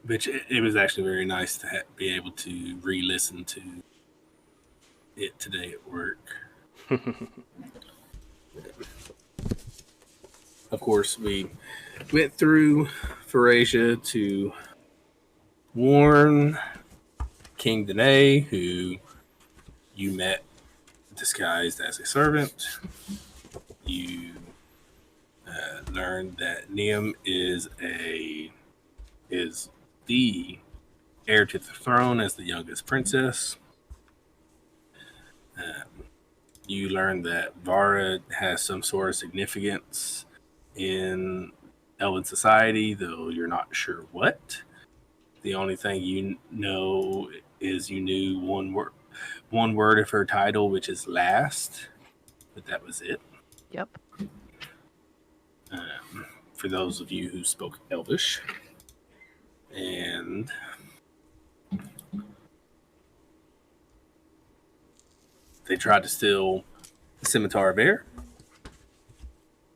which it was actually very nice to be able to re-listen to it today at work. Of course, we went through Pharasia to warn King Danae, who you met disguised as a servant. You learned that Neum is the heir to the throne as the youngest princess. You learned that Vara has some sort of significance in Elven society, though you're not sure what. The only thing you know is you knew one word of her title, which is last, but that was it. Yep. For those of you who spoke Elvish. And they tried to steal the Scimitar of Air.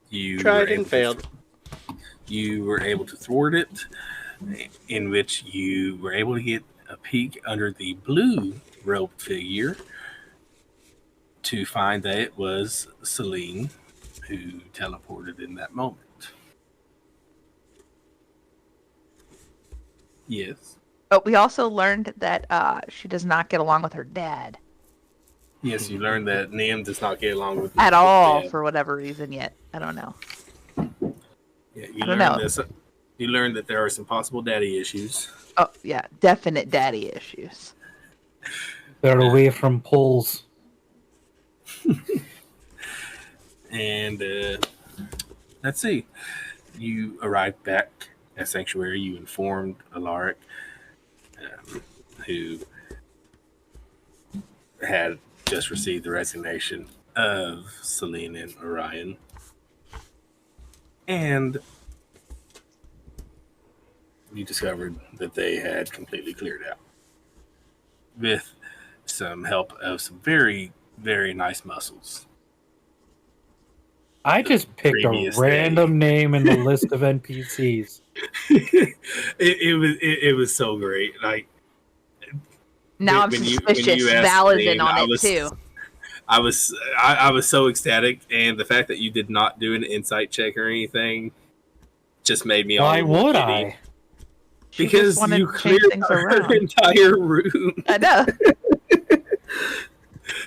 You tried and failed. You were able to thwart it, in which you were able to get a peek under the blue robed figure to find that it was Celine who teleported in that moment. Yes. But we also learned that she does not get along with her dad. Yes, you learned that Neum does not get along with at all dad. For whatever reason yet. I don't know. Yeah, you learned that there are some possible daddy issues. Oh, yeah. Definite daddy issues. They're away from poles. And let's see. You arrived back at Sanctuary. You informed Alaric, who had just received the resignation of Celine and Orion. And you discovered that they had completely cleared out with some help of some very, very nice muscles. I just picked a random name in the list of NPCs. It was so great. Like now I'm suspicious. Val is in on it too. I was so ecstatic, and the fact that you did not do an insight check or anything just made me. Why would giddy. I? Because you cleared her entire room. I know.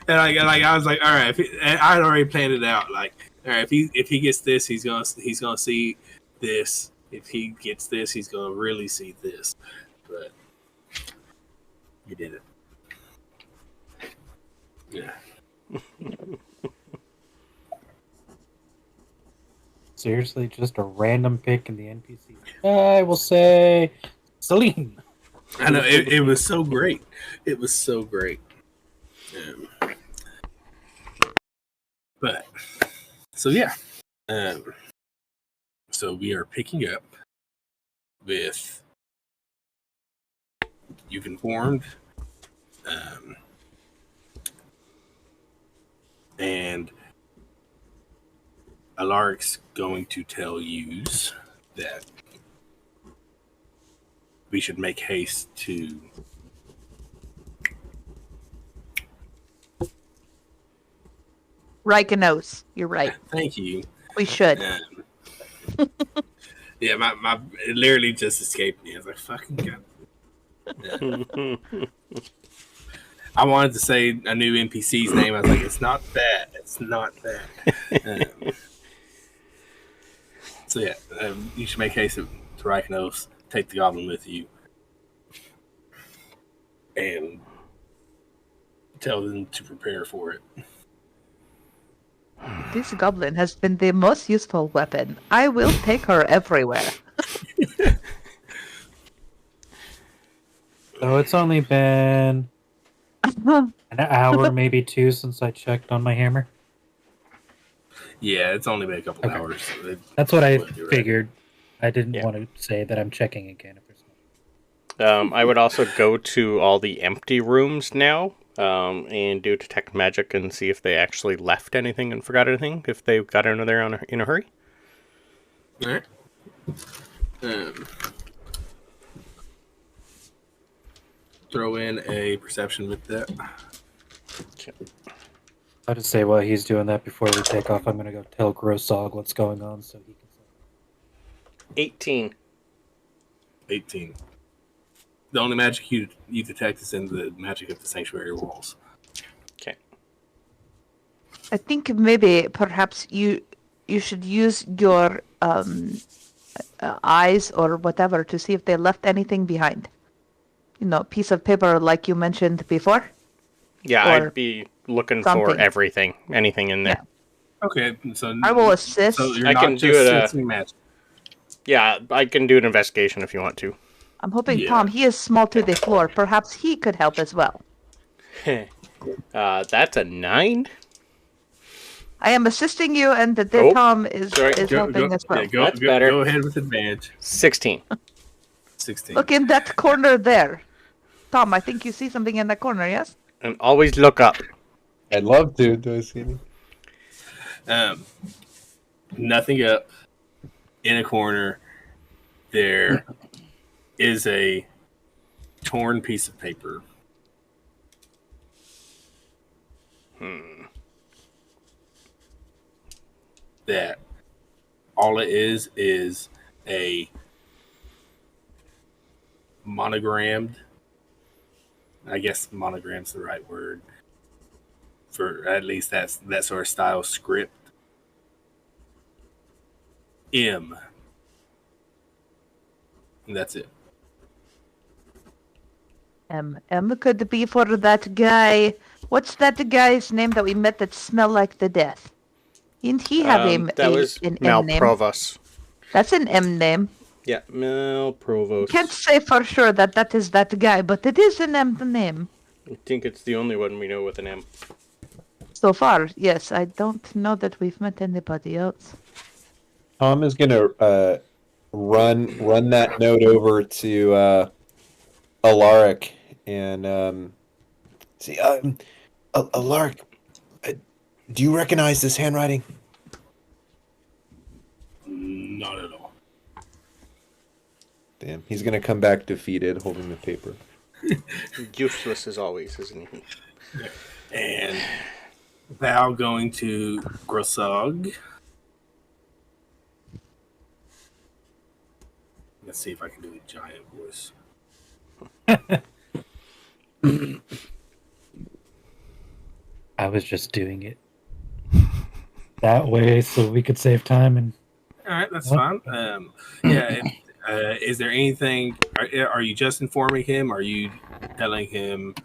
And I was like, all right. And I had already planned it out. Like, all right, if he gets this, he's gonna see this. If he gets this, he's gonna really see this. But you did it. Yeah. Seriously, just a random pick in the NPC. I will say Celine. I know it was so great. It was so great. But so yeah. So we are picking up with you've informed, and Alaric's going to tell you that we should make haste to Reikanos. You're right. Thank you. We should. Yeah, my it literally just escaped me. I was like, fucking God. I wanted to say a new NPC's name. I was like, it's not that. It's not that. So yeah, you should make haste to Reikanos. Take the goblin with you. And tell them to prepare for it. This goblin has been the most useful weapon. I will take her everywhere. So it's only been an hour, maybe two, since I checked on my hammer. Yeah, it's only been a couple hours. So that's what I figured. I didn't want to say that I'm checking again. If there's I would also go to all the empty rooms now and do detect magic and see if they actually left anything and forgot anything, if they got out of there in a hurry. All right. throw in a perception with that. I'll just say while he's doing that before we take off, I'm gonna go tell Grossog what's going on so he can. 18. 18. The only magic you detect is in the magic of the sanctuary walls. Okay. I think maybe perhaps you should use your eyes or whatever to see if they left anything behind. You know, piece of paper like you mentioned before. Yeah, Or I'd be looking for something. everything, anything in there. Okay, so I will assist. So you're I not can just do it, sensing magic. Yeah, I can do an investigation if you want to. I'm hoping Yeah. Tom, he is small to the floor. Perhaps he could help as well. That's a 9? I am assisting you, and the Oh, Tom is sorry. helping as well. Yeah, That's better. Go ahead with advantage. 16. 16. Look in that corner there. Tom, I think you see something in that corner, yes? And always look up. I'd love to. Do I see any? Nothing up. In a corner, there is a torn piece of paper. That all it is a monogrammed. I guess monogram's the right word. For at least that sort of style script. M. And that's it. M could be for that guy. What's that guy's name that we met that smelled like the death? Didn't he have That was an M name? Malprovos. That's an M name. Yeah, Malprovos. Can't say for sure that is that guy, but it is an M name. I think it's the only one we know with an M. So far, yes. I don't know that we've met anybody else. Tom is gonna run that note over to Alaric and see. Alaric, do you recognize this handwriting? Not at all. Damn, he's gonna come back defeated, holding the paper. Useless as always, isn't he? And Val going to Grossog. Let's see if I can do a giant voice. I was just doing it that way so we could save time and. All right, that's fine. Yeah. Is there anything? Are you just informing him? Are you telling him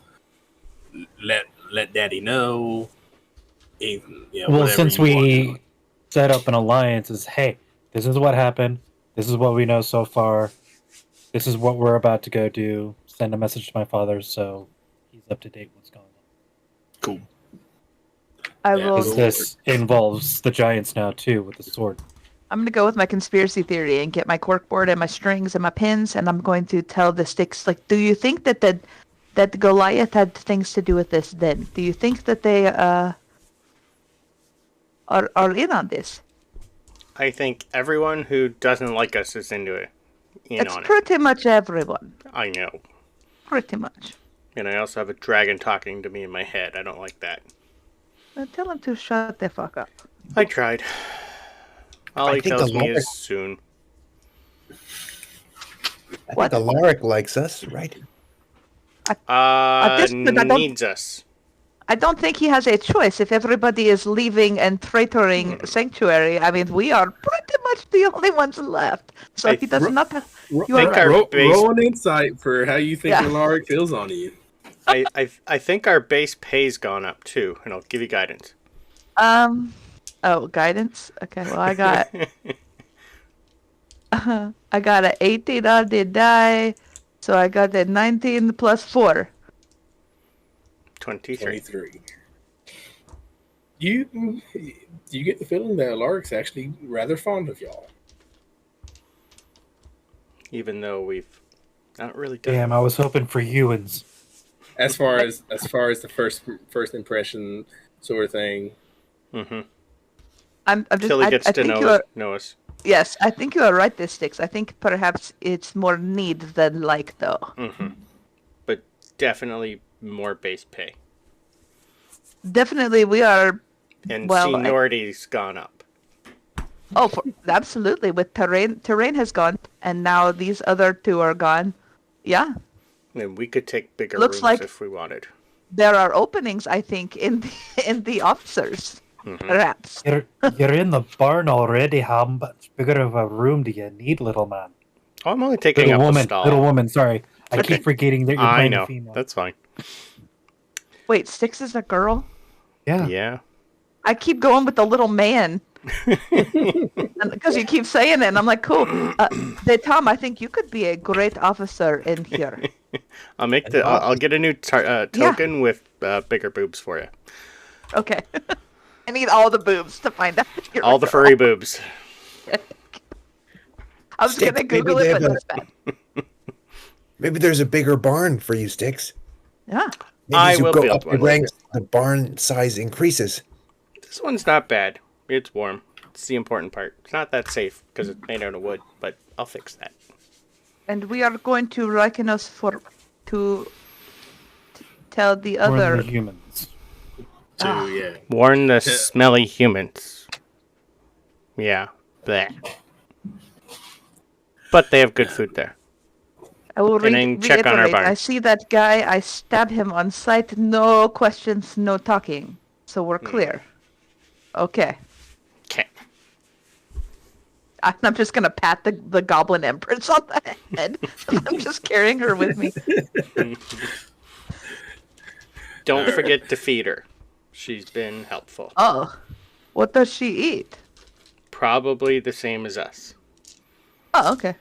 let Daddy know? Well, since we set up an alliance, is hey, this is what happened. This is what we know so far. This is what we're about to go do. Send a message to my father so he's up to date what's going on. Cool. I Yeah, will. Because this involves the giants now too with the sword. I'm gonna go with my conspiracy theory and get my corkboard and my strings and my pins, and I'm going to tell the sticks. Like, do you think that Goliath had things to do with this? Then, do you think that they are in on this? I think everyone who doesn't like us is into it. It's pretty much everyone. I know. Pretty much. And I also have a dragon talking to me in my head. I don't like that. Tell him to shut the fuck up. I tried. All I he think tells me Alaric- is soon. I What? think Alaric likes us, right? this point, I don't- Needs us. I don't think he has a choice if everybody is leaving and traitoring Sanctuary. I mean, we are pretty much the only ones left. So he does not have... You are think right. our base- roll an insight for how you think Yeah. Alaric feels on you. I think our base pay's gone up too, and I'll give you guidance. Oh, guidance? Okay, well, I got... I got an 18 on the die, so I got a 19 plus 4. 23. 23. You get the feeling that Alaric's actually rather fond of y'all. Even though we've not really done. Damn, I was hoping for Ewans. As far as the first impression sort of thing. Mm-hmm. I'm just... Till he gets I to think you know are... us. Yes, I think you are right, this Sticks. I think perhaps it's more need than like, though. Mm-hmm. But definitely more base pay. Definitely, we are. And Well, seniority's gone up. Oh, absolutely. With terrain has gone, and now these other two are gone. Yeah, And we could take bigger Looks rooms like- if we wanted. there are openings, I think, in the officers. Perhaps. You're in the barn already. How much bigger of a room do you need, little man? Oh, I'm only taking up a stall. Little woman. Sorry, I keep forgetting that you're I playing know. a female. That's fine. Wait, Styx is a girl? Yeah. I keep going with the little man. Because you keep saying it, and I'm like, cool. Tom, I think you could be a great officer in here. I'll get a new token with bigger boobs for you. Okay. I need all the boobs to find out. If you're All a the girl. furry boobs. I was Styx, gonna Google maybe it, they but have that's bad. Maybe there's a bigger barn for you, Styx. Yeah. Maybe I as you will go build up the one. ranks, the barn size increases. This one's not bad. It's warm. It's the important part. It's not that safe because it's made out of wood, but I'll fix that. And we are going to Rykenos to tell the More than other. the humans. So yeah, Warn the smelly humans. Yeah. Bleh. But they have good food there. I will And then check on our reiterate. barn. I see that guy. I stab him on sight. No questions, no talking. So we're clear. Okay. Okay. I'm just gonna pat the goblin empress on the head. I'm just carrying her with me. Don't forget to feed her. She's been helpful. Oh, what does she eat? Probably the same as us. Oh, okay.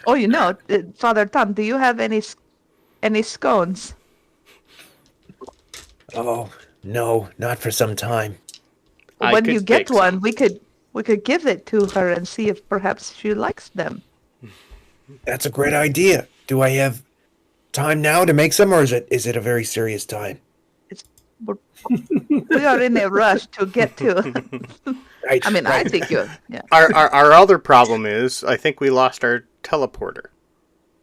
Oh, Father Tom, do you have any scones? Oh, no, not for some time. I When could you get bake some. one, we could give it to her and see if perhaps she likes them. That's a great idea. Do I have time now to make some, or is it a very serious time? We are in a rush to get to. Right, I mean, I right. think you. Yeah. Our other problem is I think we lost our teleporter.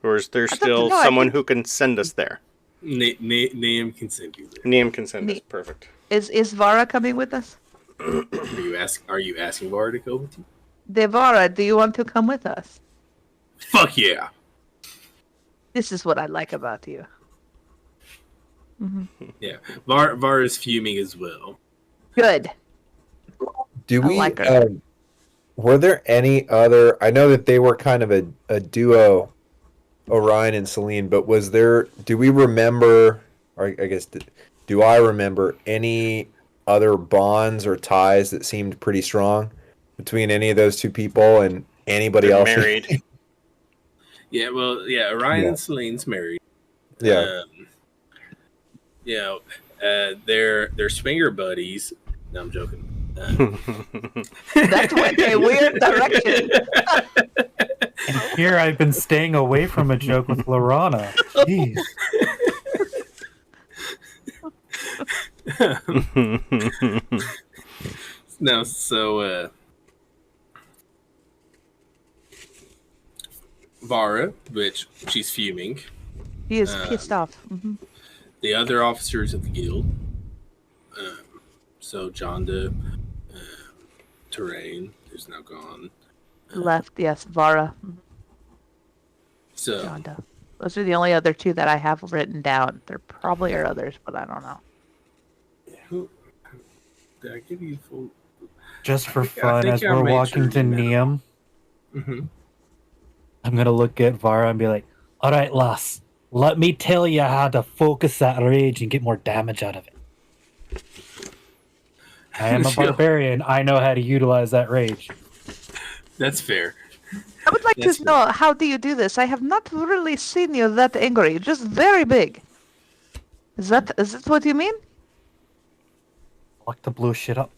Or is there still no, I someone think- who can send us there? Naim can send you there. Niam can send us. Perfect. Is Vara coming with us? Are you asking Vara to go with you? Devara, do you want to come with us? Fuck yeah! This is what I like about you. Yeah, Vara is fuming as well. Good. Do I we? like her. Were there any other? I know that they were kind of a duo, Orion and Celine. But was there? Do we remember? Or I guess do I remember any other bonds or ties that seemed pretty strong between any of those two people and anybody They're else? married. Yeah, well, yeah, Orion Yeah. and Celine's married. Yeah. They're swinger buddies. No, I'm joking. That went a weird direction. And here I've been staying away from a joke with Lorana. Jeez. No, so Vara, which she's fuming. He is pissed off. Hmm. The other officers of the guild. So Jonda, Terrain, who's now gone. Left, yes, Vara. So Jonda. Those are the only other two that I have written down. There probably are others, but I don't know. who did I give you full? Just for I fun, think as I we're made walking sure to you know. Niam, Mm-hmm. I'm gonna look at Vara and be like, "All right, lass, let me tell you how to focus that rage and get more damage out of it. I am a barbarian. I know how to utilize that rage." That's fair. I would like That's to know, how do you do this? I have not really seen you that angry. Just very big. Is that what you mean? I like to blow shit up.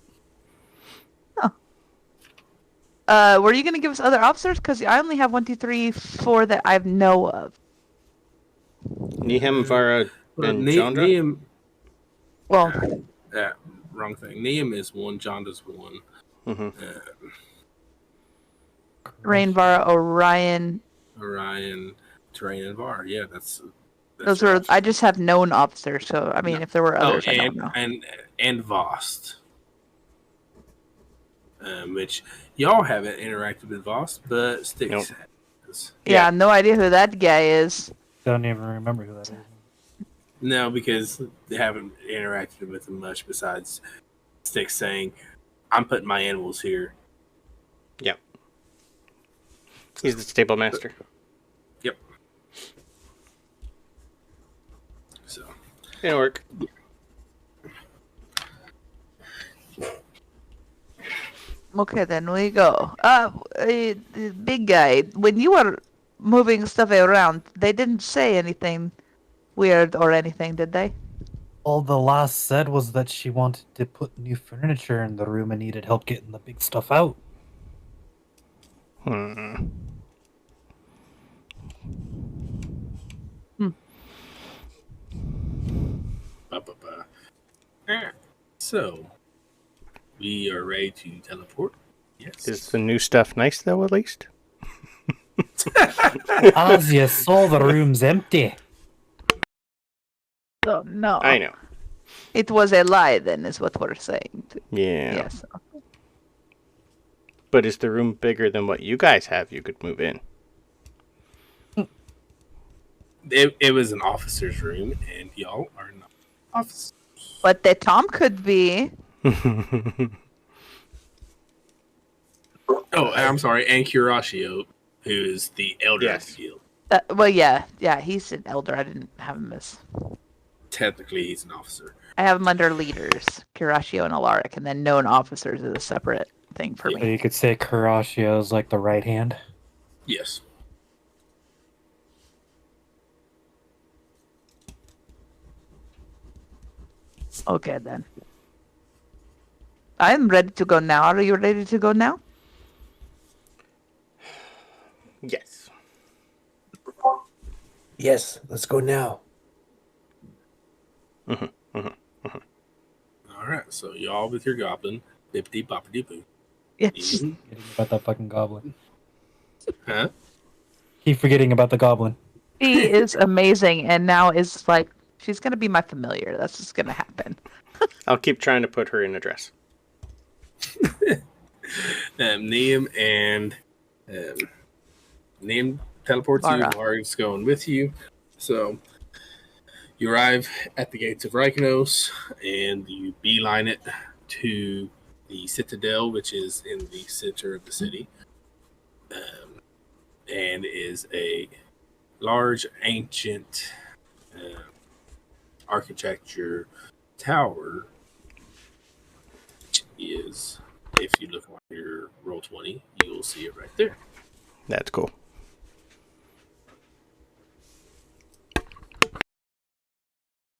Were you going to give us other officers? Because I only have 1, 2, 3, 4 that I know of. Niham, Vara, and Chandra? Niam. Well, Wrong thing. Niam is one. Jonda's one. Mhm. Rain, Vara, Orion, Orion, Terrain and Var. Yeah, that's Those your were. option. I just have known officers, so I mean, No. if there were Oh, others, I don't know. and Vost, which y'all haven't interacted with Vost, but Styx Nope. has. Yeah, no idea who that guy is. Don't even remember who that is. No, because they haven't interacted with him much besides Styx saying, "I'm putting my animals here." Yep. He's the stable master. Yep. So It'll work. Okay, then we go. Big guy, when you were moving stuff around, they didn't say anything weird or anything, did they? All the last said was that she wanted to put new furniture in the room and needed help getting the big stuff out. Hmm. So we are ready to teleport. Yes. Is the new stuff nice, though, at least? As you saw, the room's empty. Oh, no. I know. It was a lie, then, is what we're saying. Yeah. Yes. But is the room bigger than what you guys have you could move in? It was an officer's room, and y'all are not officers. But the Tom could be. Oh, I'm sorry, and Curatio, who is the elder of the guild. Well, yeah, he's an elder. I didn't have him as. Technically, he's an officer. I have him under leaders, Curatio and Alaric, and then known officers is a separate thing for So me. you could say Curatio's like the right hand. Yes. Okay, then. I'm ready to go now. Are you ready to go now? Yes. Yes, let's go now. All right, so y'all with your goblin, bippity boppity boo. Yes. Forgetting about that fucking goblin. Huh? Keep forgetting about the goblin. She is amazing, and now is like, she's going to be my familiar. That's just going to happen. I'll keep trying to put her in a dress. Neem and Neem teleports you. Vara. Vara's going with you. So you arrive at the gates of Rykanos, and you beeline it to the Citadel, which is in the center of the city, and is a large, ancient architecture tower. Which is, if you look on your Roll20, you will see it right there. That's cool.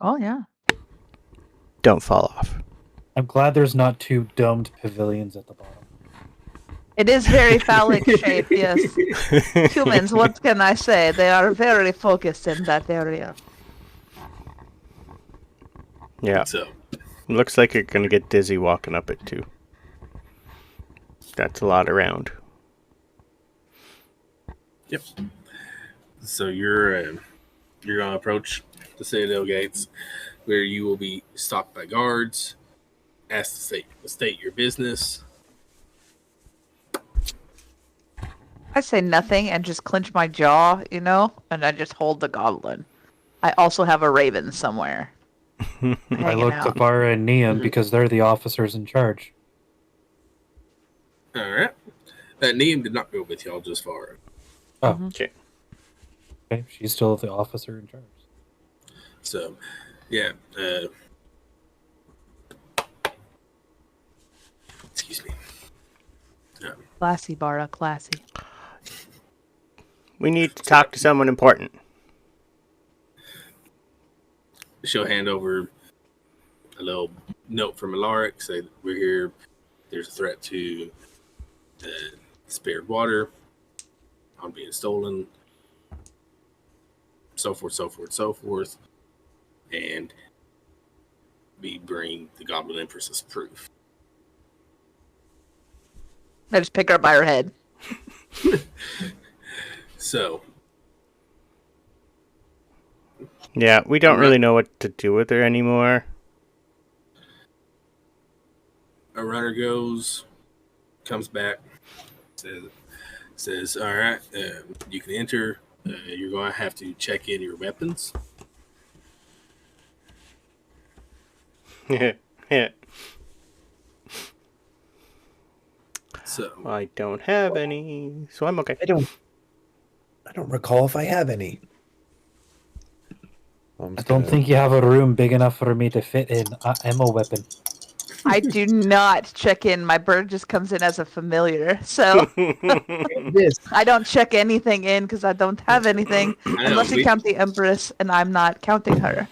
Oh, yeah. Don't fall off. I'm glad there's not two domed pavilions at the bottom. It is very phallic shaped, yes. Humans, what can I say? They are very focused in that area. Yeah. So, Looks like you're going to get dizzy walking up it, too. That's a lot around. yep. So you're going to approach the Citadel gates, where you will be stopped by guards, asked to state your business. I say nothing and just clench my jaw, and I just hold the goblin. I also have a raven somewhere. I hanging looked to out. Vara and Neum because they're the officers in charge. All right. Neem did not go with y'all just far. Oh, Okay. okay. She's still the officer in charge. So, yeah. Excuse me. Classy, Bara, classy. We need to talk to someone important. She'll hand over a little note from Alaric, say we're here. There's a threat to spared water on being stolen, so forth, so forth, so forth. And we bring the Goblin Empress as proof. I just pick her up by her head. So, Yeah, we don't really know what to do with her anymore. A runner goes, comes back, says, all right, you can enter. You're going to have to check in your weapons. Yeah. So I don't have any, so I'm okay. I don't recall if I have any. I don't think you have a room big enough for me to fit in an ammo weapon. I do not check in. My bird just comes in as a familiar. So I don't check anything in because I don't have anything. Unless you count the Empress, and I'm not counting her.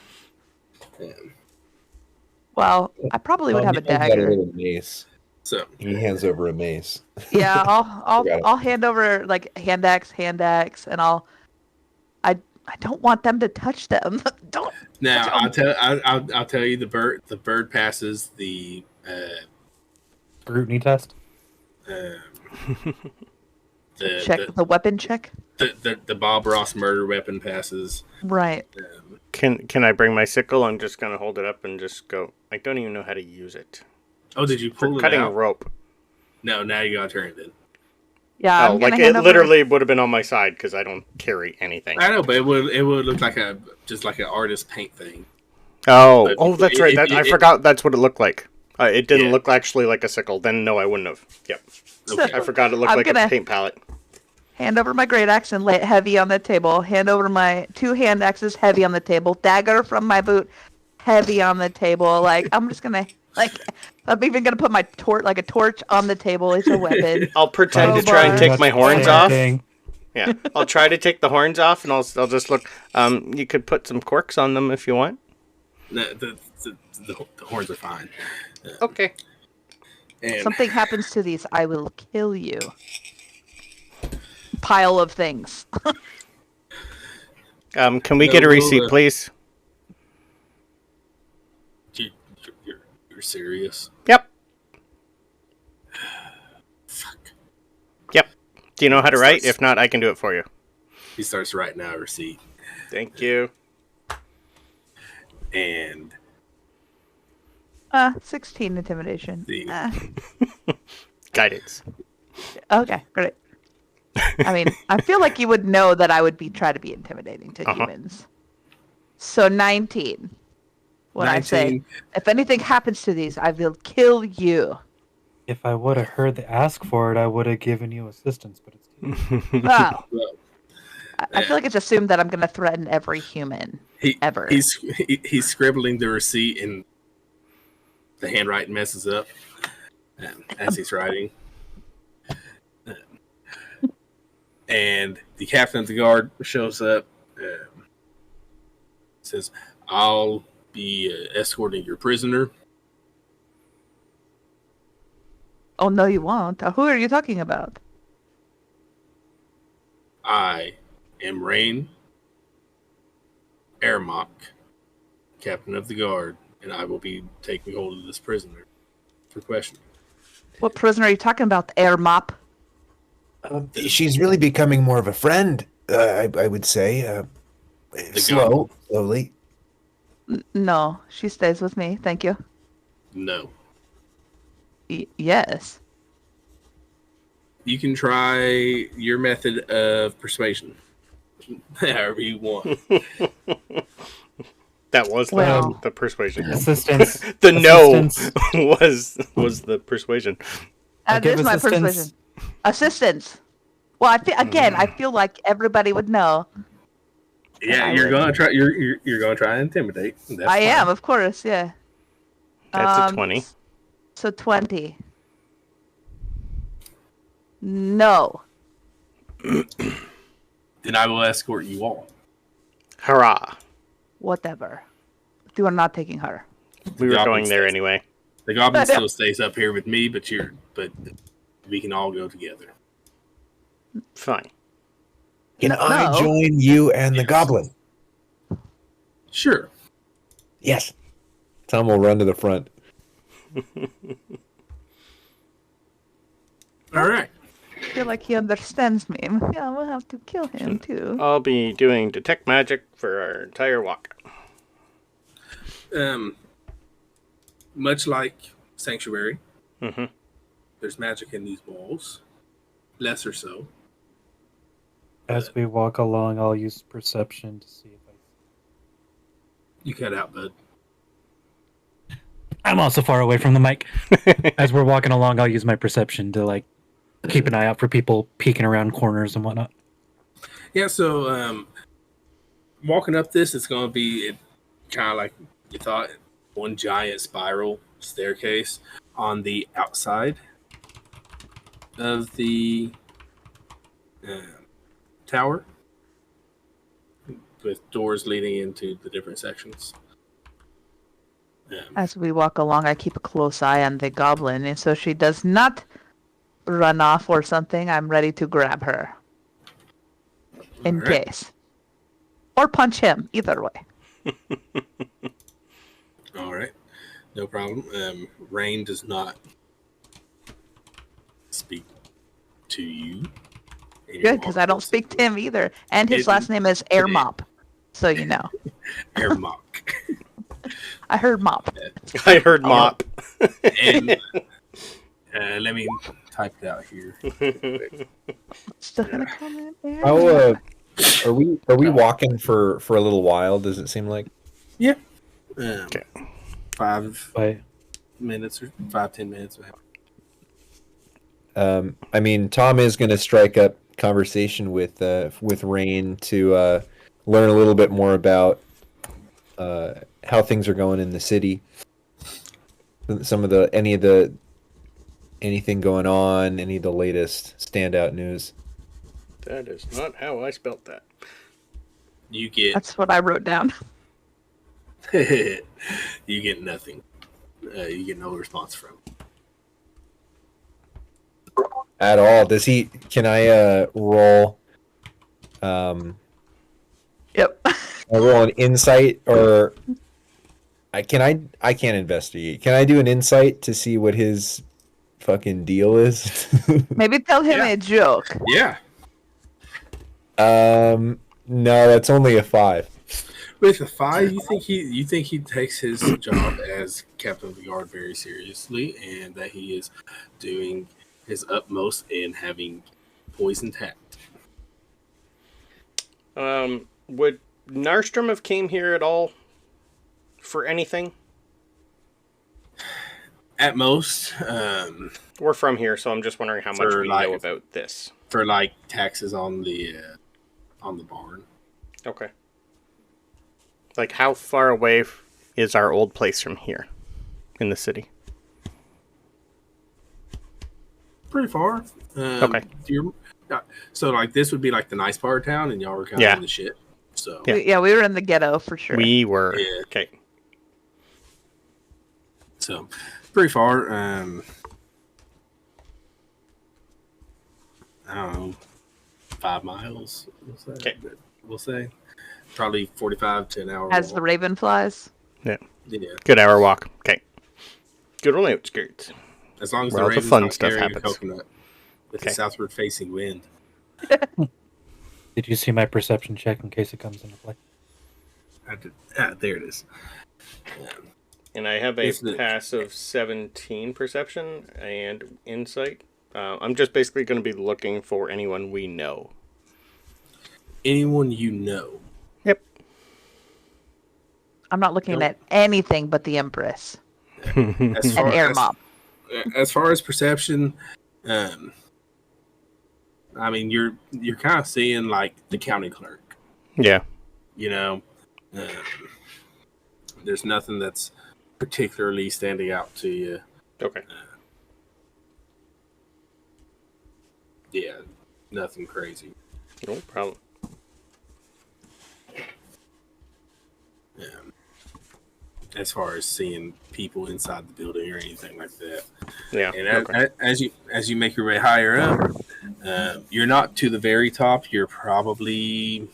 Well, I probably would have a Got a dagger. little mace. So He hands over a mace. Yeah, I'll Got it. I'll hand over like hand axe, and I don't want them to touch them. Don't. now I'll tell you the bird passes the Scrutiny test? The weapon check. The Bob Ross murder weapon passes. Right. Can I bring my sickle? I'm just gonna hold it up and just go. I don't even know how to use it. Oh, did you For pull it cutting out? rope. No, now you gotta turn it in. Yeah. Oh, like it literally would have been on my side because I don't carry anything. I know, but it would look like just like an artist paint thing. Oh, that's right. I It- forgot that's what it looked like. It didn't Yeah. look actually like a sickle. Then no, I wouldn't have. Yep. Okay. I forgot it looked I'm like gonna- a paint palette. Hand over my great axe and lay it heavy on the table. Hand over my 2 hand axes heavy on the table. Dagger from my boot heavy on the table. Like I'm just gonna I'm even gonna put my a torch on the table. It's a weapon. I'll pretend to try and Crowbar. take my That's horns the off. thing. Yeah, I'll try to take the horns off, and I'll just look. You could put some corks on them if you want. The horns are fine. Okay. And Something happens to these, I will kill you. Pile of things. Can we No, get a we'll, receipt, please? you're serious? Yep. Fuck. Yep. Do you know how to write? If not, I can do it for you. He starts writing out a receipt, Thank you. and 16 intimidation. The- Guidance. Okay, great. I mean, I feel like you would know that I would try to be intimidating to demons. So 19. When I say, 19. if anything happens to these, I will kill you. If I would have heard the ask for it, I would have given you assistance, but it's too late. Wow. Well, I feel like it's assumed that I'm going to threaten every human ever. He's scribbling the receipt, and the handwriting messes up as he's writing. And the captain of the guard shows up, says, "I'll be escorting your prisoner." Oh, no, you won't. Who are you talking about? I am Rain Airmock, captain of the guard, and I will be taking hold of this prisoner for questioning. What prisoner are you talking about? The air mop? She's really becoming more of a friend, I would say. Slowly. No, she stays with me. Thank you. No. Yes. You can try your method of persuasion. However you want. That was Well- the persuasion. Assistance. The no Assistance. was the persuasion. I That give is my assistance. persuasion. Assistance. Well, I feel like everybody would know. Yeah, I you're would. gonna try. You're gonna try and intimidate. That's I fine. am, of course, yeah. That's a 20. So 20. No. Then I will escort you all. Hurrah. Whatever. You are not taking her. We were Goblin going there stays. anyway. The goblin still stays up here with me, but we can all go together. Fine. Can No. I join you and the Yes. goblin? Sure. Yes. Tom will run to the front. All right. I feel like he understands me. Yeah, we'll have to kill him too. I'll be doing detect magic for our entire walk. Um, much like Sanctuary, Mm-hmm. there's magic in these walls. Lesser so. As we walk along, I'll use perception to see if You cut out, bud. I'm also far away from the mic. As we're walking along, I'll use my perception to like keep an eye out for people peeking around corners and whatnot. Yeah, so walking up this, it's going to be kind of like you thought, one giant spiral staircase on the outside of the uh, tower with doors leading into the different sections. As we walk along, I keep a close eye on the goblin, and so she does not run off or something. I'm ready to grab her. In Alright. case. Or punch him, either way. All right, no problem. Rain does not speak to you. Good, because I don't speak to him either. And his last name is Air Mop. So you know. Air mock. I heard mop. I heard mop. And let me type it out here. Still gonna comment there. How are we walking for a little while? Does it seem like? Yeah. Okay. 5 minutes or 5-10 minutes. I mean, Tom is going to strike up conversation with Rain to learn a little bit more about how things are going in the city. Anything going on, any of the latest standout news. That is not how I spelt that. You get That's what I wrote down. you get nothing. You get no response from. At all. Does he? Can I roll? Yep. I roll an insight, or I can't investigate. Can I do an insight to see what his fucking deal is? Maybe tell him a joke. Yeah. No, that's only a 5. With a 5, you think he takes his job as captain of the guard very seriously, and that he is doing his utmost in having poison tact. Would Narstrom have came here at all for anything? At most, We're from here, so I'm just wondering how much we know about this. for like taxes on the barn. Okay. Like, how far away is our old place from here in the city? Pretty far. Okay. So like this would be like the nice part of town, and y'all were kind of in the shit. So Yeah. We were in the ghetto for sure. We were. Yeah. Okay. So pretty far. I don't know, 5 miles. Okay. We'll say probably 45 to an hour. As the raven flies. Yeah. Yeah. Good hour walk. Okay. Good on outskirts. As long as Where the all the raven's fun not stuff carrying a happens. coconut with Okay. a southward facing wind. Did you see my perception check in case it comes into play? There it is. And I have a Isn't it- passive 17 perception and insight. I'm just basically going to be looking for anyone we know. Anyone you know. Yep. I'm not looking Nope. at anything but the Empress As and far Air as, Mop. as far as perception, I mean, you're kind of seeing like the county clerk. Yeah. You know, there's nothing that's particularly standing out to you. Okay. Yeah, nothing crazy. No problem. As far as seeing people inside the building or anything like that. Yeah. And Okay. as you make your way higher up, you're not to the very top. You're probably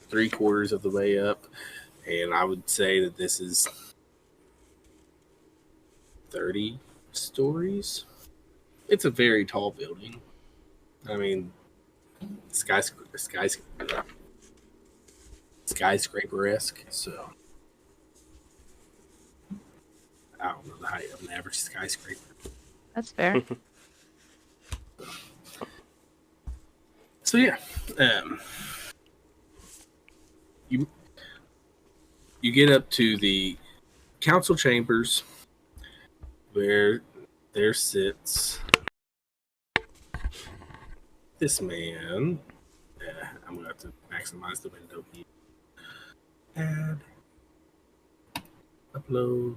3/4 of the way up, and I would say that this is 30 stories. It's a very tall building. I mean, skyscraper-esque. So I don't know the height of an average skyscraper. That's fair. So yeah, you get up to the council chambers where there sits this man. I'm going to have to maximize the window here. Add. Upload.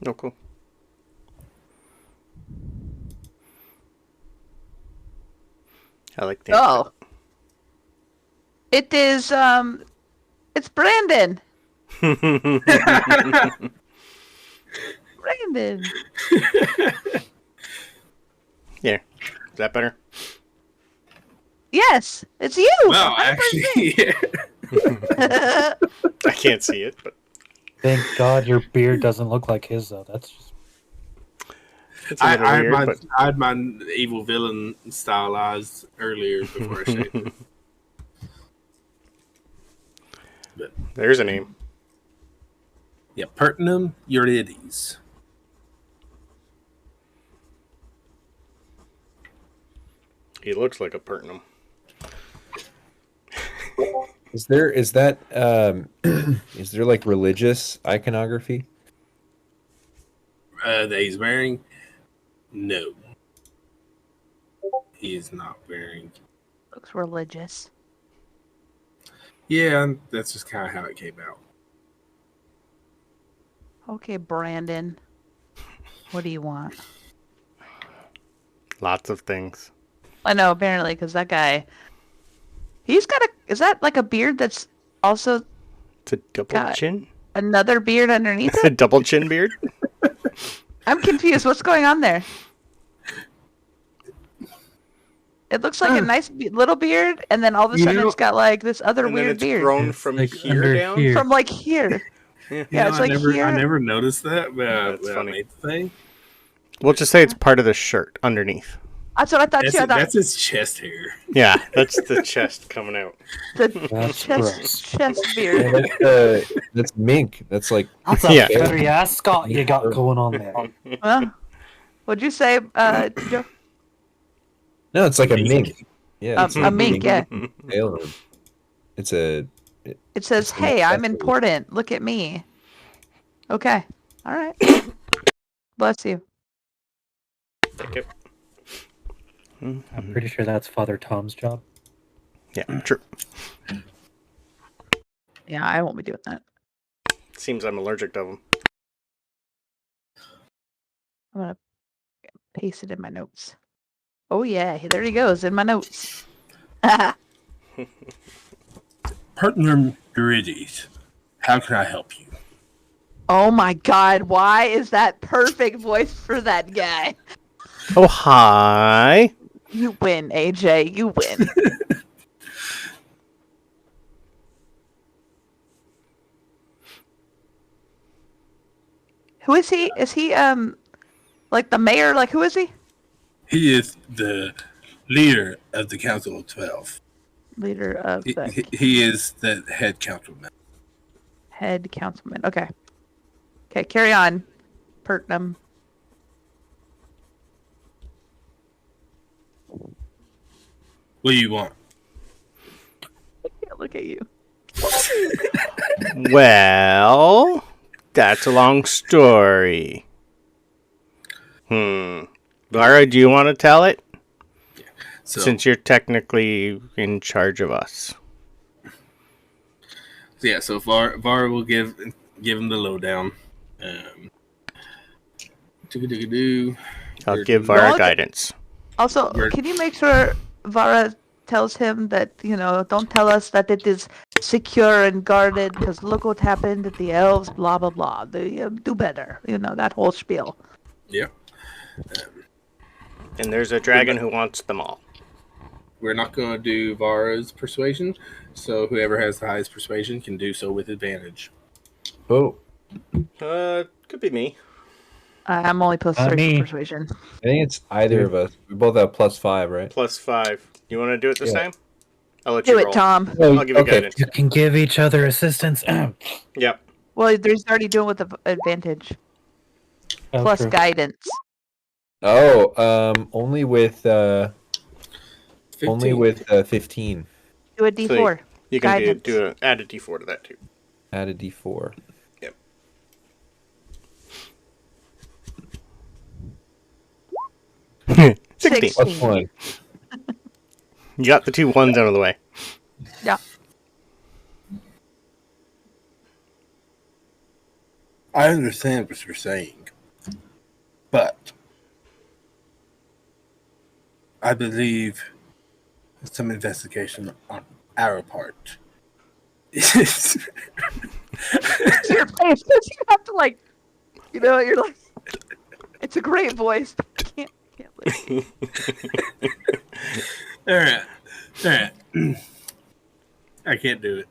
Oh, cool. I like the Oh. It is, it's Brandon. Brandon. Yeah. Is that better? Yes, it's you. Well, actually, yeah. I can't see it, but Thank God your beard doesn't look like his, though. That's just... it's a little weird. I had my evil villain stylized earlier before I shaved it. But, there's a name. yeah, Pertinum Eurides. He looks like a Pertinum. Is there like religious iconography? That he's wearing? No. He is not wearing. Looks religious. Yeah, that's just kind of how it came out. Okay, Brandon. What do you want? Lots of things. I know, apparently, because that guy... He's got a... Is that like a beard that's also It's a double God. chin? another beard underneath A it? double chin beard? I'm confused. What's going on there? It looks like a nice little beard, and then all of a sudden it's got like this other And then weird it's beard. grown It's from like here under down? here. From like here. Yeah. Yeah, it's like here. I never noticed that, but That's when funny. I made the thing. We'll just say it's part of the shirt underneath. That's what I thought That's, too. I thought that's his chest hair. Yeah, that's the chest coming out. the That's gross. chest Yeah, beard. that's mink. That's like That's a Yeah. furry ass Scott you got going on there. Huh? What'd you say, Joe? no, it's like a mink. Yeah, it's A mink, yeah. tail. It's a It says, "Hey, I'm important. Look at me." Okay. All right. Bless you. Thank you. I'm pretty sure that's Father Tom's job. Yeah, true. Yeah, I won't be doing that. Seems I'm allergic to them. I'm gonna paste it in my notes. Oh yeah, there he goes in my notes. Pertinum Eurides. How can I help you? Oh my God, why is that perfect voice for that guy? Oh, hi. You win, AJ. You win. Who is he? Is he like the mayor? Like who is he? He is the leader of the Council of 12. Leader of the He is the head councilman. head councilman. Okay. Okay, carry on, Pertnum. What do you want? Look at you. Well, that's a long story. Lara, do you want to tell it? So, Since you're technically in charge of us. so Vara will give him the lowdown. I'll give Vara Dog- guidance. Also, We're- can you make sure Vara tells him that, don't tell us that it is secure and guarded because look what happened at the elves, blah, blah, blah. Do better. That whole spiel. Yeah. And there's a dragon who wants them all. we're not going to do Vara's persuasion. So whoever has the highest persuasion can do so with advantage. Oh, Could be me. I'm only plus 3 me. for persuasion. I think it's either of us. We both have +5, right? +5. You want to do it this Yeah. time? I'll let Do you it, roll. Tom. I'll give you okay. guidance. You can give each other assistance. Yep. Well, there's already doing with the advantage. Oh, Plus true. guidance. Oh, only with 15. 15. Do a D4. You can Guidance. add a D4 to that too. Add a D4. Yep. +16. +1. You got the 2 1s out of the way. Yeah. I understand what you're saying, but I believe some investigation on our part. Your face, you have to like, you're like, it's a great voice. But I can't listen. All right. I can't do it.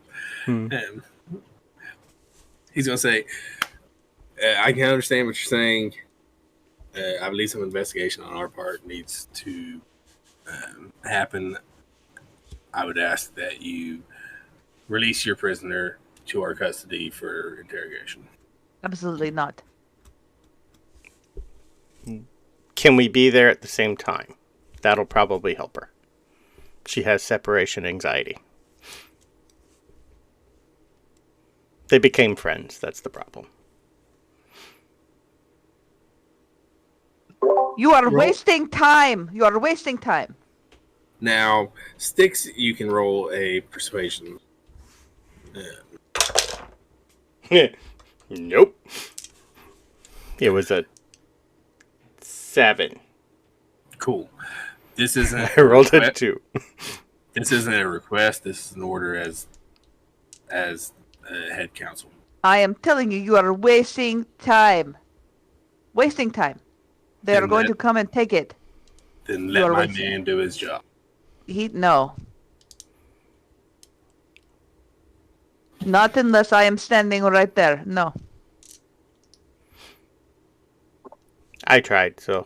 He's gonna say, "I can understand what you're saying. I believe some investigation on our part needs to happen. I would ask that you release your prisoner to our custody for interrogation." Absolutely not. Can we be there at the same time? That'll probably help her. She has separation anxiety. They became friends. That's the problem. You are wasting time. You are wasting time. Now, Sticks, you can roll a persuasion. Nope. It was a 7. Cool. This isn't. I rolled a 2. This isn't a request. This is an order as head counsel. I am telling you, you are wasting time. Wasting time. They are going to come and take it. Then let my man do his job. No. Not unless I am standing right there. No. I tried, so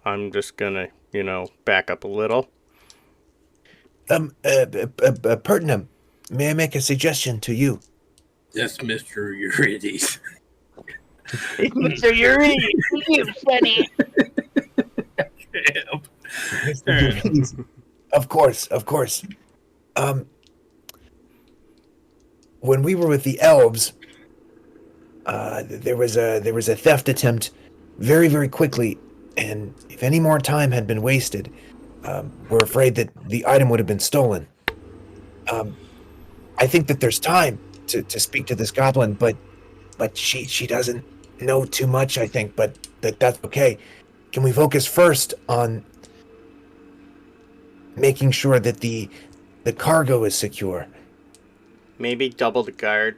I'm just gonna, back up a little. Pertinum, may I make a suggestion to you? Yes, Mr. Eurydice. Mr. Yuri, you funny. Of course. When we were with the elves, there was a theft attempt very, very quickly, and if any more time had been wasted, we're afraid that the item would have been stolen. I think that there's time to speak to this goblin, but she doesn't know too much, I think, but that's okay. Can we focus first on making sure that the cargo is secure? Maybe double the guard,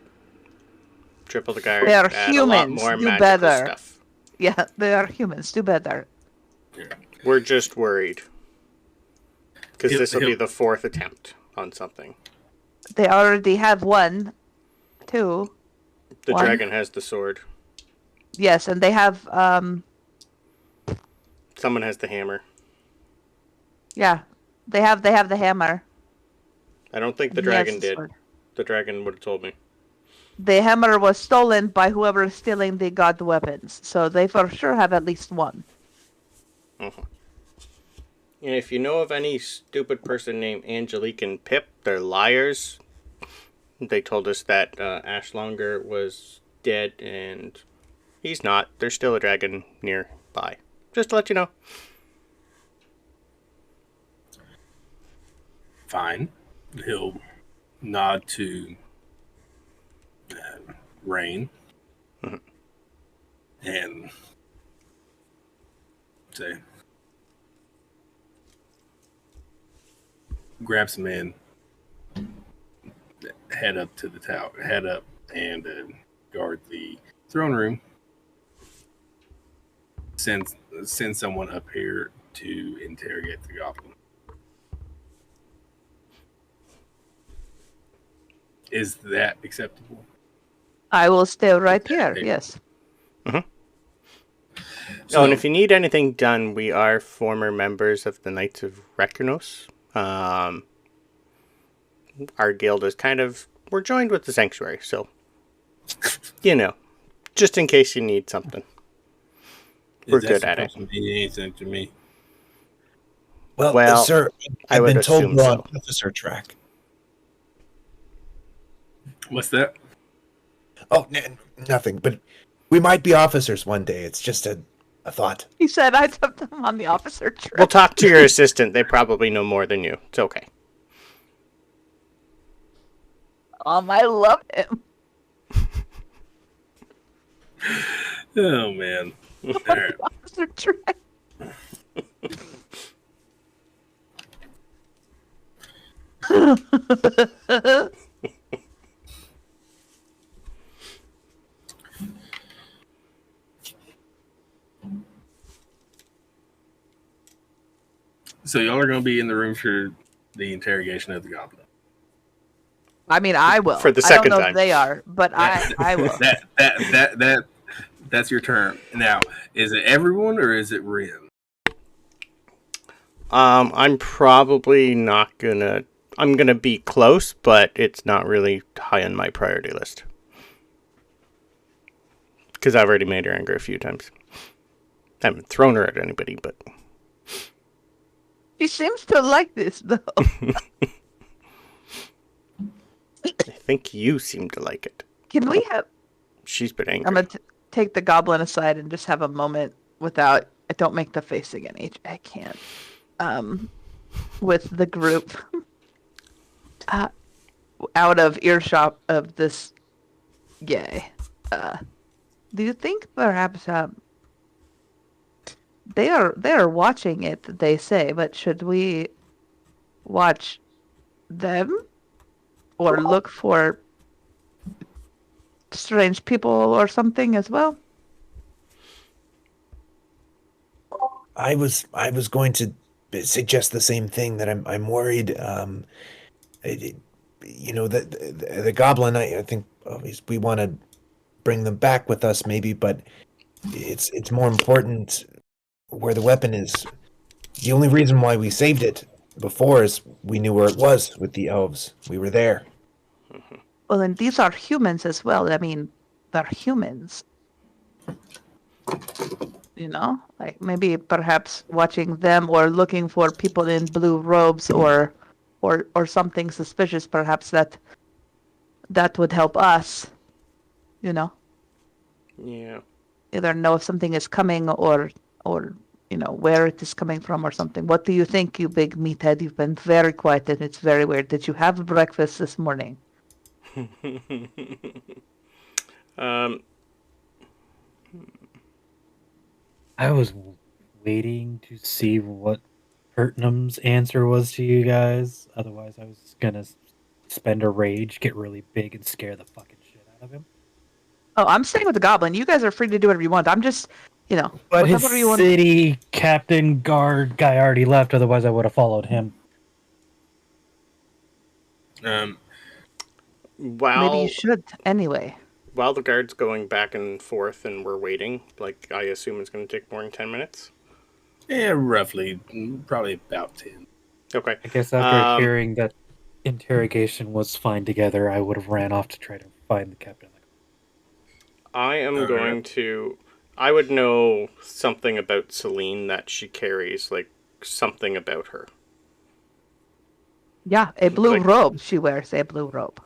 triple the guard. They are add humans. A lot more Do magical better. stuff. Yeah, they are humans. Do better. We're just worried. Because this will be the 4th attempt on something. They already have 1, 2. The 1. dragon has the sword. Yes, and they have, Someone has the hammer. yeah. They have the hammer. I don't think the He has dragon the did. sword. The dragon would have told me. The hammer was stolen by whoever is stealing the god weapons, so they for sure have at least 1. Uh-huh. And if you know of any stupid person named Angelique and Pip, they're liars. They told us that Ashlonger was dead, and he's not. There's still a dragon nearby. Just to let you know. Fine. He'll nod to Rain and say, grab some men, head up to the tower, head up and guard the throne room. Send someone up here to interrogate the goblin. Is that acceptable? I will stay right here. Yes. Oh, and if you need anything done, we are former members of the Knights of Rekinos. Our guild is we're joined with the Sanctuary, so, just in case you need something. We're good at it. Doesn't mean anything to me. Well, sir, I I've would been told assume we're on so. officer track. What's that? Oh, nothing, but we might be officers one day. It's just a thought. He said I took them on the officer trip. We'll talk to your assistant. They probably know more than you. It's okay. I love him. Oh, man. All right. Officer trip. So y'all are going to be in the room for the interrogation of the goblin. I mean, I will. For the second I don't know time. if they are, but I will. That's your turn. Now, is it everyone or is it Rin? I'm probably not gonna... I'm gonna be close, but it's not really high on my priority list. Because I've already made her angry a few times. I haven't thrown her at anybody, but... She seems to like this, though. I think you seem to like it. Can we have... She's been angry. I'm going to take the goblin aside and just have a moment without... Don't make the face again, I can't. With the group. Out of earshot of this guy. Do you think perhaps they are watching it, they say, but should we watch them or look for strange people or something as well? I was going to suggest the same thing, that I'm worried. The goblin. I think we want to bring them back with us, maybe, but it's more important where the weapon is. The only reason why we saved it before is we knew where it was with the elves. We were there. Well, and these are humans as well. I mean, they're humans. Like maybe perhaps watching them or looking for people in blue robes or something suspicious, perhaps that would help us, Yeah. Either know if something is coming or where it is coming from or something. What do you think, you big meathead? You've been very quiet and it's very weird. Did you have breakfast this morning? I was waiting to see what Pertnam's answer was to you guys. Otherwise, I was gonna spend a rage, get really big, and scare the fucking shit out of him. Oh, I'm staying with the goblin. You guys are free to do whatever you want. I'm just, But his city captain guard guy already left. Otherwise, I would have followed him. Maybe you should anyway. While the guard's going back and forth and we're waiting, I assume it's going to take more than 10 minutes? Yeah, roughly. Probably about 10. Okay. I guess after hearing that interrogation was fine together, I would have ran off to try to find the captain. I am going to... I would know something about Celine that she carries, something about her. Yeah, a blue robe. She wears a blue robe.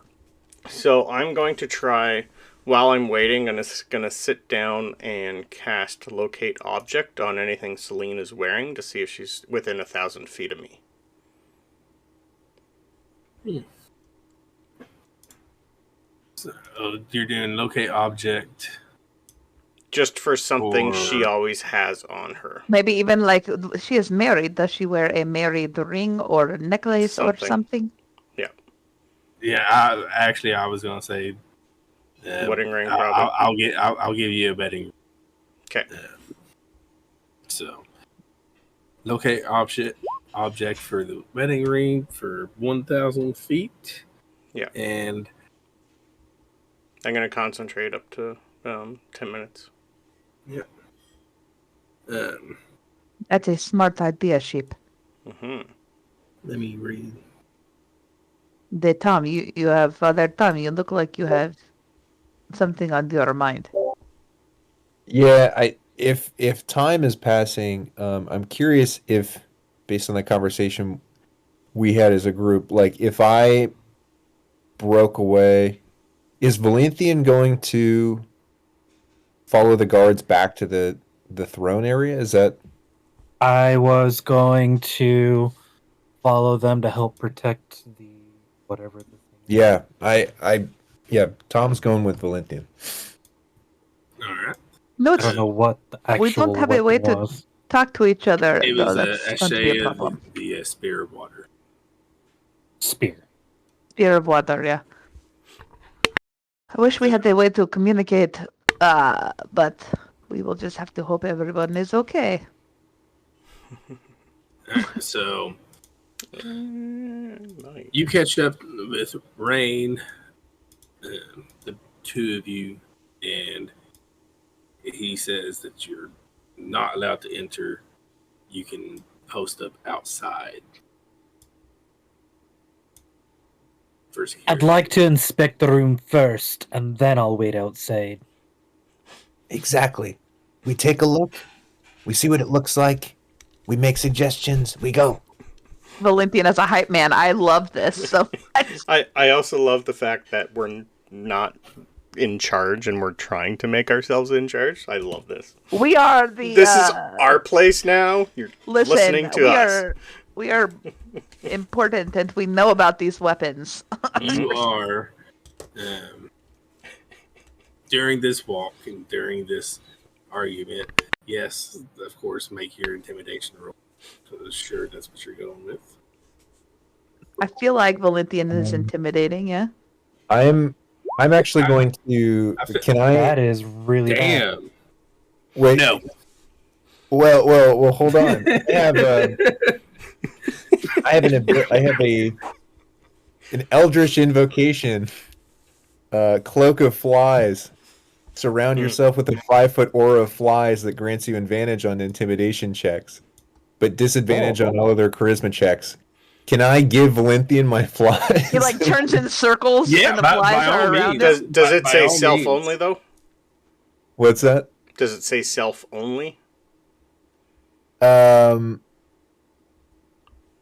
So I'm going to try, while I'm waiting, I'm going to sit down and cast Locate Object on anything Celine is wearing to see if she's within 1,000 feet of me. So you're doing Locate Object. Just for something she always has on her. Maybe even she is married. Does she wear a married ring or a necklace or something? Yeah. Yeah, I was gonna say wedding ring. Probably. I'll give you a wedding ring. Okay. So locate object for the wedding ring for 1,000 feet. Yeah. And I'm gonna concentrate up to 10 minutes. Yeah. Um, That's a smart idea, sheep. let me read. Tom, you have Father Tom. You look like you have something on your mind. Yeah, if time is passing, I'm curious if, based on the conversation we had as a group, like if I broke away, is Valenthian going to follow the guards back to the throne area? Is that I was going to follow them to help protect the whatever the thing is. yeah, yeah, Tom's going with Valenthian. All right. No, I don't know what the actual we don't have a way weapon to was. talk to each other. It Though was that's a going to be a Shea, problem. the spear of water. Spear. Spear of water, yeah. I wish we had a way to communicate, but we will just have to hope everyone is okay. All right, so Nice. you catch up with Rain, the two of you, and he says that you're not allowed to enter. You can post up outside for security. I'd like to inspect the room first, and then I'll wait outside. Exactly. We take a look, we see what it looks like, we make suggestions, we go. Valentine as a hype man, I love this so much. I also love the fact that we're not in charge and we're trying to make ourselves in charge. I love this. We are the. This is our place now. You're listening to us. We are important, and we know about these weapons. You are during this walk and during this argument. Yes, of course, make your intimidation roll. Sure, that's what you're going with. I feel like Valentine is intimidating. Yeah. I'm actually going to. Can I? That is really bad. Damn. Wait. No. Well. Hold on. I have an eldritch invocation. Cloak of flies. Surround yourself with a 5-foot aura of flies that grants you advantage on intimidation checks, but disadvantage on all other charisma checks. Can I give Valenthian my flies? He like turns in circles and the flies are around him. Does it say self only though? What's that? Does it say self only?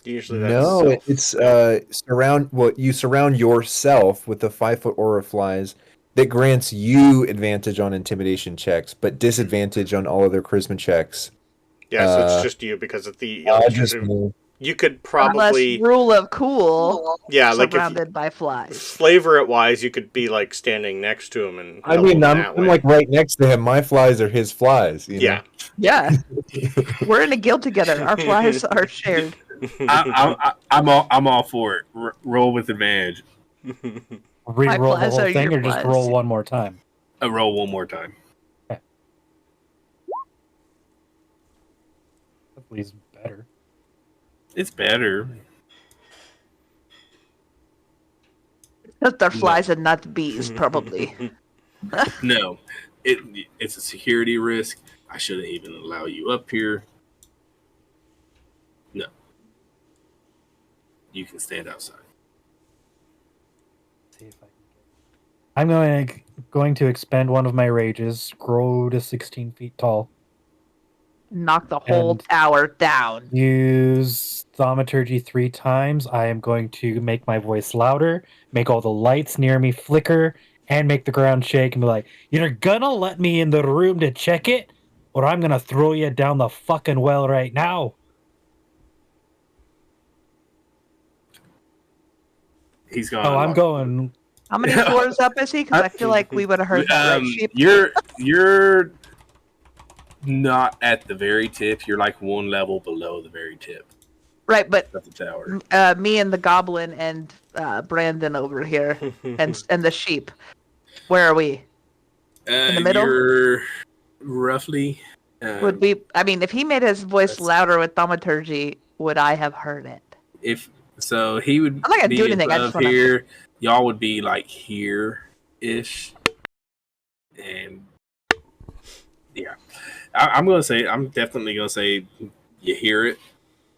Usually that's No, self. it's surround. Well, you surround yourself with the 5-foot aura of flies that grants you advantage on intimidation checks, but disadvantage on all other charisma checks. Yeah, so it's just you because of the Just you could probably Unless rule of cool. yeah, like surrounded by flies. Flavor it wise, you could be like standing next to him and. I mean, I'm way. like right next to him. My flies are his flies. You know? Yeah. We're in a guild together. Our flies are shared. I'm all for it. Roll with advantage. Re-roll the flies whole are thing, your or just flies. roll one more time. Roll one more time. Hopefully, it's better. It's better. Because they're flies and not bees, probably. No, it's a security risk. I shouldn't even allow you up here. No, you can stand outside. See if I can get. I'm going to expend one of my rages, grow to 16 feet tall. Knock the whole And tower down. Use thaumaturgy 3 times. I am going to make my voice louder, make all the lights near me flicker, and make the ground shake and be like, "You're gonna let me in the room to check it, or I'm gonna throw you down the fucking well right now." He's gone. Oh, I'm going. How many floors up is he? Because I feel like we would have heard that right sheep. You're not at the very tip. You're like one level below the very tip Right, but of the tower. me and the goblin and Brandon over here and the sheep. Where are we? In the middle? You're roughly. Would we? I mean, if he made his voice louder with thaumaturgy, would I have heard it? If so, he would I'm not gonna be do anything, I above just wanna- here. Y'all would be like here-ish. And yeah, I'm definitely gonna say you hear it.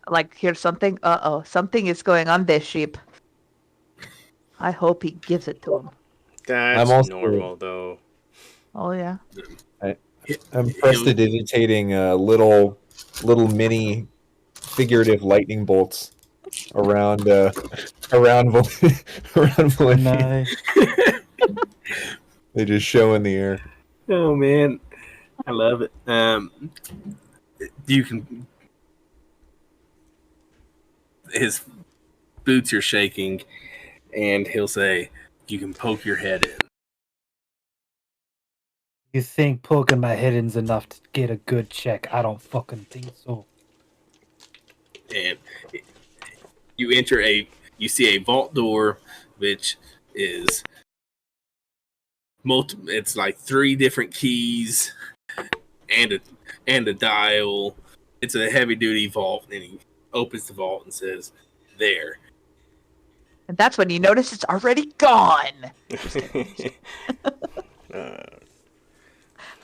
Like, here's something. Something is going on this sheep. I hope he gives it to him. That's normal, though. Oh yeah. I'm prestidigitating little mini figurative lightning bolts around around around Valyrian. Nice. They just show in the air. Oh man, I love it. You can. His boots are shaking, and he'll say, "You can poke your head in." You think poking my head in's enough to get a good check? I don't fucking think so. And you see a vault door, which is it's like 3 different keys and a dial. It's a heavy duty vault, and he opens the vault and says, "There." And that's when you notice it's already gone.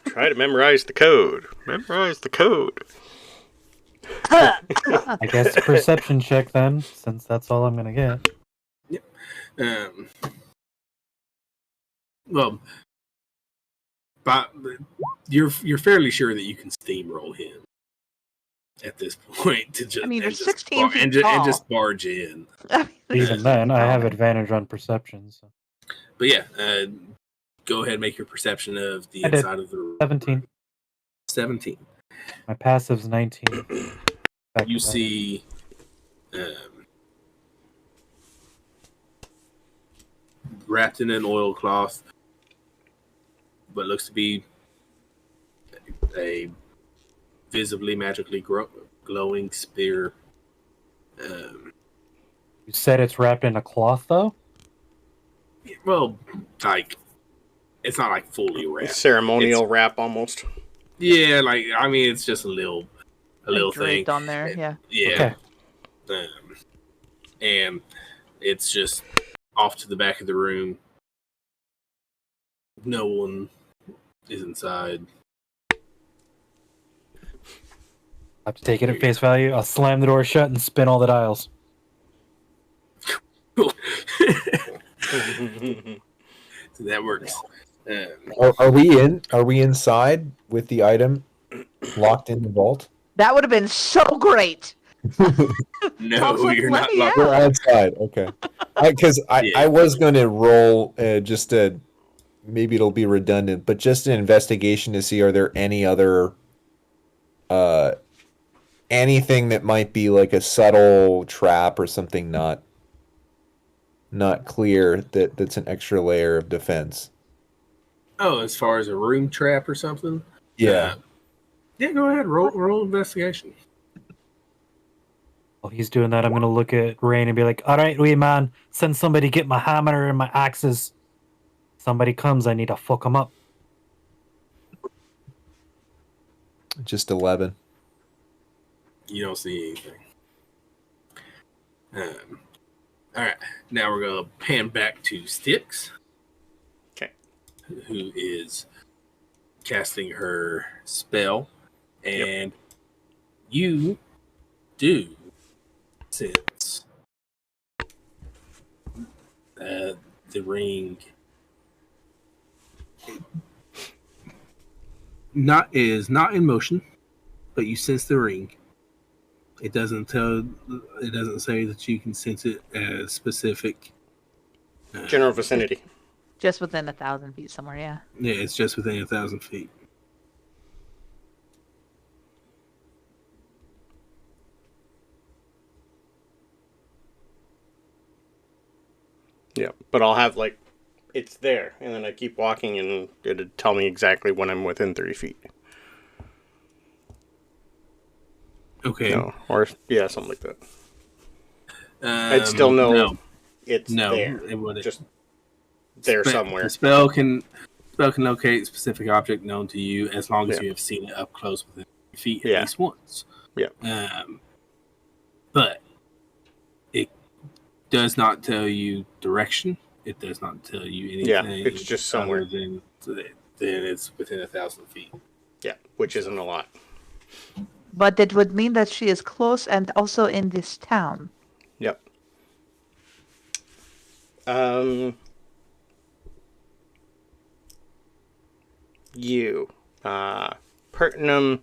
Try to memorize the code. Memorize the code. I guess perception check then, since that's all I'm gonna get. Yep. Well, but you're fairly sure that you can steamroll him at this point to just. I mean, you're and just 16 feet and tall. just barge in. Even then, I have advantage on perception. So. But yeah, go ahead and make your perception of the I did. inside of the room. 17. My passive's 19. You see wrapped in an oilcloth, what looks to be a visibly magically glowing spear. You said it's wrapped in a cloth, though? Well, like, it's not like fully wrapped. Ceremonial wrap, almost. Yeah, like, I mean, it's just a little thing on there. Yeah. Yeah. Okay. And it's just off to the back of the room. No one is inside. I have to take it at face value. I'll slam the door shut and spin all the dials. So that works. Are we inside with the item locked in the vault? That would have been so great. No, like, you're let not me locked. We're outside. Okay. Because I was going to roll just a, maybe it'll be redundant, but just an investigation to see are there any other anything that might be like a subtle trap or something not clear that's an extra layer of defense. Oh, as far as a room trap or something? Yeah. Yeah, go ahead. Roll investigation. While he's doing that, I'm going to look at Rain and be like, all right, wee man, send somebody get my hammer and my axes. Somebody comes, I need to fuck them up. Just 11. You don't see anything. All right, now we're going to pan back to Styx. Okay. Who is casting her spell. And you do sense the ring is not in motion, but you sense the ring. It doesn't say that you can sense it as specific. General vicinity. Just within 1,000 feet somewhere, yeah. Yeah, it's just within 1,000 feet. Yeah, but I'll have, like, it's there, and then I keep walking, and it'll tell me exactly when I'm within 30 feet. Okay. No, or, yeah, something like that. I'd still know it's there. It wouldn't. Just there somewhere. The spell can locate a specific object known to you as long as you have seen it up close within 30 feet at least once. Yeah. But it does not tell you direction. It does not tell you anything. Yeah, it's just somewhere. then it's within 1,000 feet. Yeah, which isn't a lot. But it would mean that she is close and also in this town. Yep. You. Pertinum.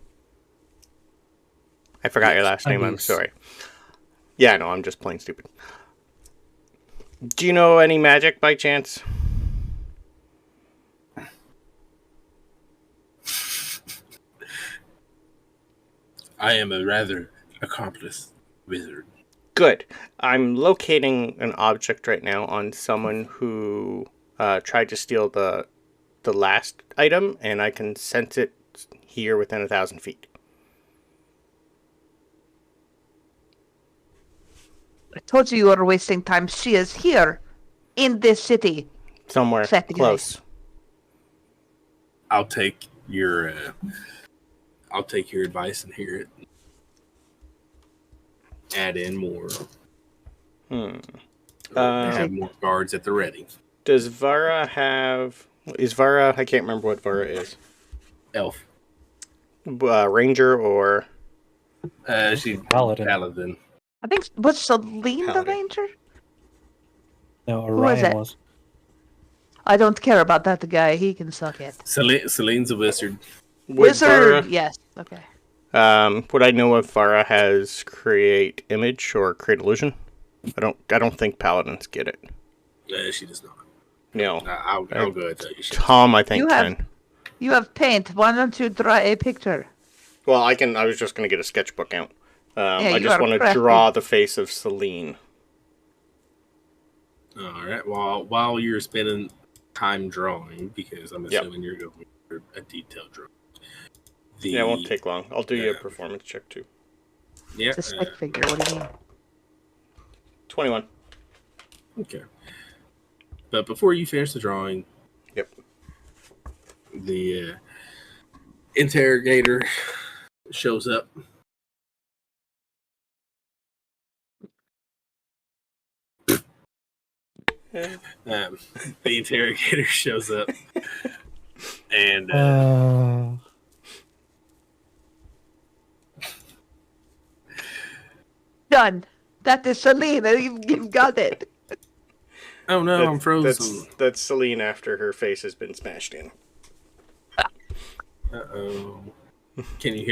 I forgot your last name, I'm Undies. sorry. Yeah, no, I'm just plain stupid. Do you know any magic by chance? I am a rather accomplished wizard. Good. I'm locating an object right now on someone who tried to steal the last item, and I can sense it here within 1,000 feet. I told you were wasting time. She is here, in this city. Somewhere Fat guy. close. I'll take your advice and hear it. Add in more. Have more guards at the ready. Does Vara have... Is Vara... I can't remember what Vara is. Elf. Ranger or... She's Paladin. paladin. I think, was Celine the Paladin. ranger? No, was Orion it? was. I don't care about that guy. He can suck it. Celine's a wizard. Wizard, yes. Okay. Would I know if Vara has create image or create illusion? I don't think paladins get it. She does not. No. I'll go ahead and tell you. Tom, I think, You have- can. You have paint. Why don't you draw a picture? Well, I can. I was just going to get a sketchbook out. I you just are want to crafty. draw the face of Celine. All right. While you're spending time drawing, because I'm assuming you're going for a detailed drawing. Yeah, it won't take long. I'll do you a performance check, too. Yeah. It's a stick figure. What do you mean? 21. Okay. But before you finish the drawing, Yep. the interrogator shows up. The interrogator shows up, and Done. That is Celine. You've got it. oh no, I'm frozen. That's Celine after her face has been smashed in. Uh-oh. Can you hear